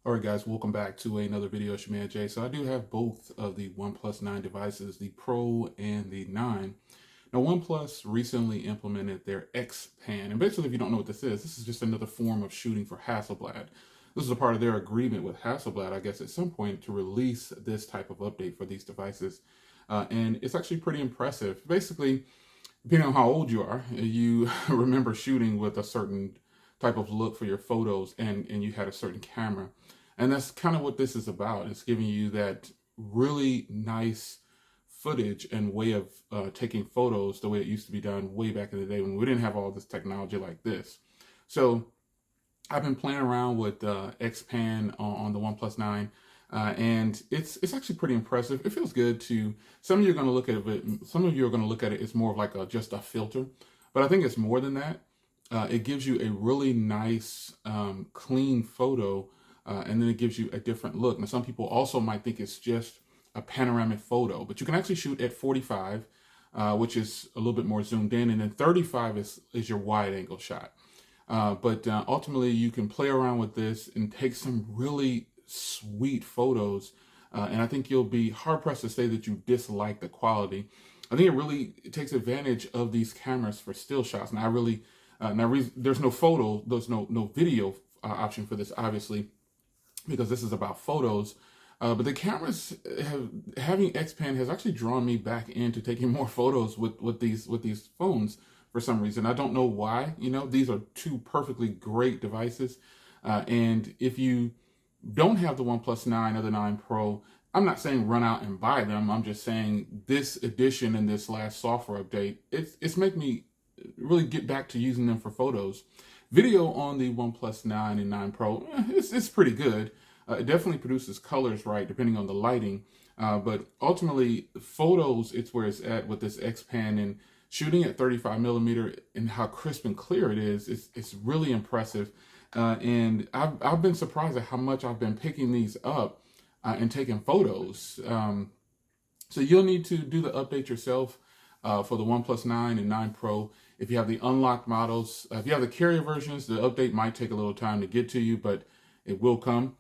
All right, guys, welcome back to another video. It's your man Jay. So I do have both of the OnePlus 9 devices, the Pro and the 9. Now, OnePlus recently implemented their XPan, and basically, if you don't know what this is just another form of shooting for Hasselblad. This is a part of their agreement with Hasselblad, I guess, at some point to release this type of update for these devices, and it's actually pretty impressive. Basically, depending on how old you are, you remember shooting with a certain type of look for your photos, and you had a certain camera. And that's kind of what this is about. It's giving you that really nice footage and way of taking photos the way it used to be done way back in the day when we didn't have all this technology like this. So I've been playing around with XPan on the OnePlus 9. And it's actually pretty impressive. It feels good to some of you are going to look at it. Some of you are going to look at it. It's more of like just a filter, but I think it's more than that. It gives you a really nice, clean photo, and then it gives you a different look. Now, some people also might think it's just a panoramic photo, but you can actually shoot at 45, which is a little bit more zoomed in, and then 35 is your wide angle shot. But ultimately, you can play around with this and take some really sweet photos, and I think you'll be hard pressed to say that you dislike the quality. I think it takes advantage of these cameras for still shots. Now, there's no video option for this, obviously, because this is about photos. But the cameras having XPan has actually drawn me back into taking more photos with these phones for some reason. I don't know why. These are two perfectly great devices, and if you don't have the OnePlus 9 or the 9 Pro, I'm not saying run out and buy them. I'm just saying this edition and this last software update, it's made me really get back to using them for photos. Video on the OnePlus 9 and 9 Pro, it's pretty good. It definitely produces colors right, depending on the lighting. But ultimately, photos, it's where it's at with this XPan, and shooting at 35 millimeter and how crisp and clear it is, it's really impressive. And I've been surprised at how much I've been picking these up and taking photos. So you'll need to do the update yourself for the OnePlus 9 and 9 Pro. If you have the unlocked models, if you have the carrier versions, the update might take a little time to get to you, but it will come.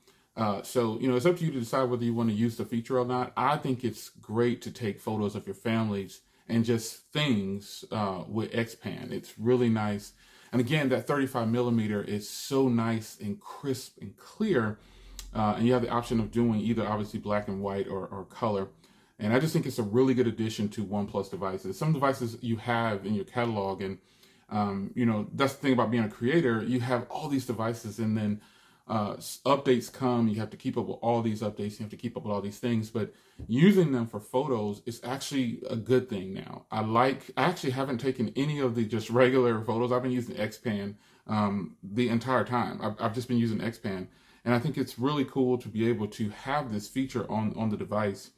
So, it's up to you to decide whether you want to use the feature or not. I think it's great to take photos of your families and just things with XPan. It's really nice. And again, that 35 millimeter is so nice and crisp and clear. And you have the option of doing either obviously black and white or color. And I just think it's a really good addition to OnePlus devices. Some devices you have in your catalog, and that's the thing about being a creator. You have all these devices, and then updates come. You have to keep up with all these updates. You have to keep up with all these things. But using them for photos is actually a good thing now. I actually haven't taken any of the just regular photos. I've been using XPan the entire time. I've just been using XPan. And I think it's really cool to be able to have this feature on the device.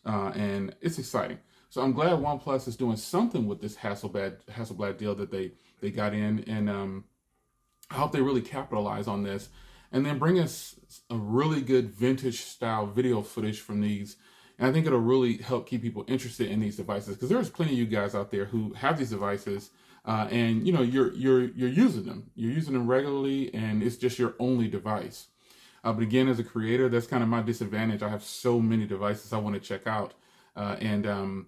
And it's exciting. So I'm glad OnePlus is doing something with this Hasselblad deal that they got in. And I hope they really capitalize on this and then bring us a really good vintage style video footage from these. And I think it'll really help keep people interested in these devices, because there's plenty of you guys out there who have these devices, and you're using them. You're using them regularly, and it's just your only device. But again, as a creator, that's kind of my disadvantage. I have so many devices I want to check out, and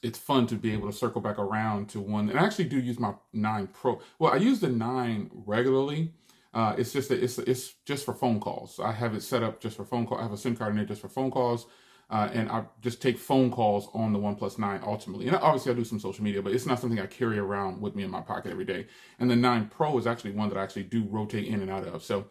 it's fun to be able to circle back around to one. And I actually do use my 9 Pro. Well, I use the 9 regularly. It's just that it's just for phone calls. I have it set up just for phone calls. I have a SIM card in there just for phone calls, and I just take phone calls on the OnePlus 9 ultimately. And obviously I do some social media, but it's not something I carry around with me in my pocket every day. And the 9 Pro is actually one that I actually do rotate in and out of. So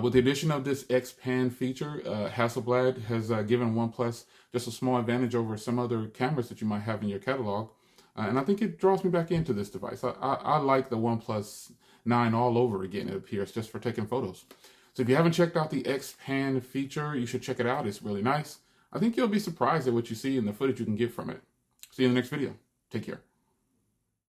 with the addition of this XPan feature, Hasselblad has given OnePlus just a small advantage over some other cameras that you might have in your catalog. And I think it draws me back into this device. I like the OnePlus 9 all over again, it appears, just for taking photos. So if you haven't checked out the XPan feature, you should check it out. It's really nice. I think you'll be surprised at what you see and the footage you can get from it. See you in the next video. Take care.